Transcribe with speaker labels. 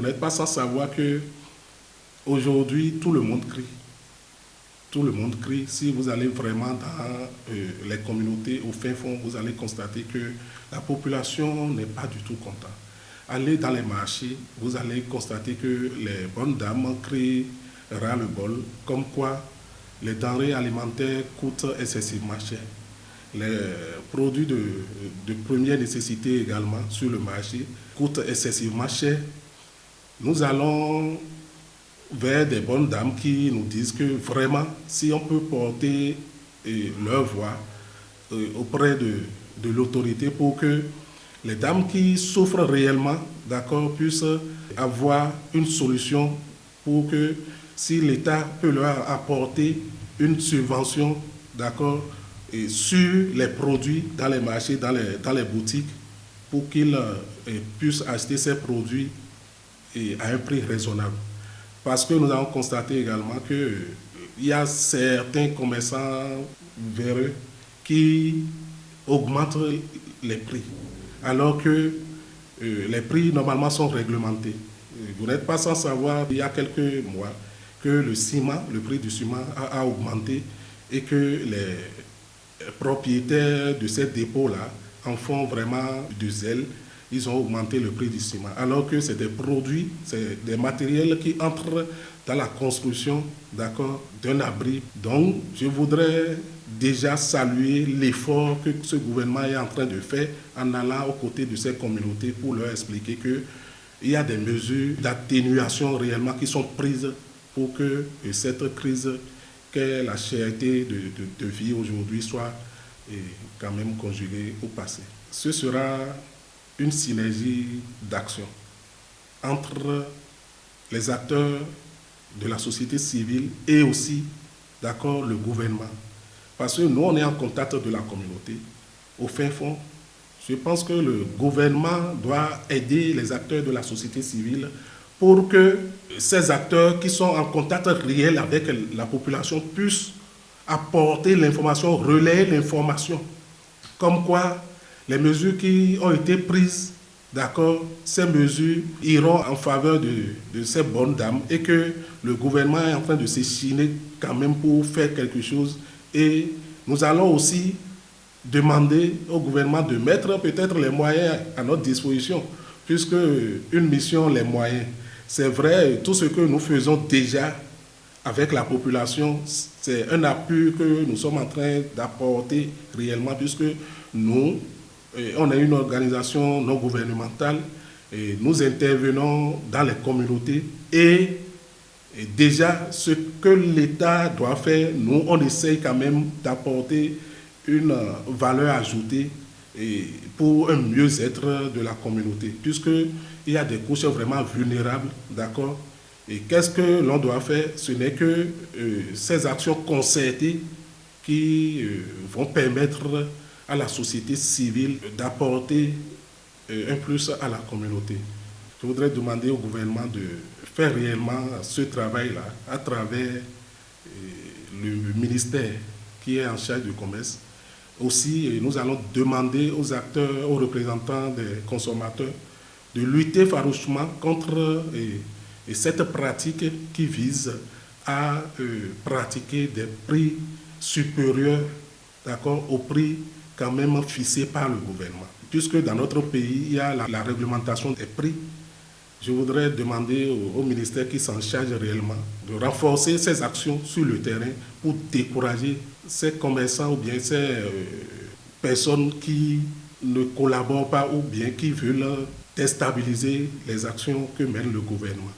Speaker 1: n'êtes pas sans savoir que aujourd'hui tout le monde crie. Tout le monde crie. Si vous allez vraiment dans les communautés au fin fond, vous allez constater que la population n'est pas du tout contente. Allez dans les marchés, vous allez constater que les bonnes dames crient ras-le-bol, comme quoi les denrées alimentaires coûtent excessivement cher. Les produits de première nécessité également sur le marché coûtent excessivement cher. Nous allons vers des bonnes dames qui nous disent que vraiment, si on peut porter leur voix auprès de l'autorité pour que les dames qui souffrent réellement, d'accord, puissent avoir une solution pour que si l'État peut leur apporter une subvention, d'accord, et sur les produits dans les marchés, dans les boutiques, pour qu'ils puissent acheter ces produits à un prix raisonnable. Parce que nous avons constaté également qu'il y a certains commerçants véreux qui augmentent les prix, alors que les prix normalement sont réglementés. Vous n'êtes pas sans savoir, il y a quelques mois, que le prix du ciment a augmenté et que les propriétaires de ces dépôts-là en font vraiment du zèle. Ils ont augmenté le prix du ciment, alors que c'est des produits, c'est des matériels qui entrent dans la construction, d'accord, d'un abri. Donc, je voudrais déjà saluer l'effort que ce gouvernement est en train de faire en allant aux côtés de ces communautés pour leur expliquer qu'il y a des mesures d'atténuation réellement qui sont prises pour que cette crise qu'est la cherté de vie aujourd'hui soit quand même conjuguée au passé. Ce sera une synergie d'action entre les acteurs de la société civile et aussi, d'accord, le gouvernement. Parce que nous, on est en contact de la communauté. Au fin fond, je pense que le gouvernement doit aider les acteurs de la société civile pour que ces acteurs qui sont en contact réel avec la population puissent apporter l'information, relayer l'information. Comme quoi, les mesures qui ont été prises, d'accord, ces mesures iront en faveur de ces bonnes dames et que le gouvernement est en train de s'échiner quand même pour faire quelque chose. Et nous allons aussi demander au gouvernement de mettre peut-être les moyens à notre disposition, puisque une mission, les moyens, c'est vrai, tout ce que nous faisons déjà avec la population, c'est un appui que nous sommes en train d'apporter réellement, puisque nous, on est une organisation non gouvernementale et nous intervenons dans les communautés et déjà ce que l'État doit faire, nous on essaye quand même d'apporter une valeur ajoutée pour un mieux-être de la communauté, puisqu'il y a des couches vraiment vulnérables, d'accord. Et qu'est-ce que l'on doit faire? Ce n'est que ces actions concertées qui vont permettre à la société civile d'apporter un plus à la communauté. Je voudrais demander au gouvernement de faire réellement ce travail-là à travers le ministère qui est en charge du commerce. Aussi, nous allons demander aux acteurs, aux représentants des consommateurs de lutter farouchement contre cette pratique qui vise à pratiquer des prix supérieurs, d'accord, au prix quand même fixé par le gouvernement. Puisque dans notre pays, il y a la réglementation des prix, je voudrais demander au ministère qui s'en charge réellement de renforcer ses actions sur le terrain pour décourager ces commerçants ou bien ces personnes qui ne collaborent pas ou bien qui veulent déstabiliser les actions que mène le gouvernement.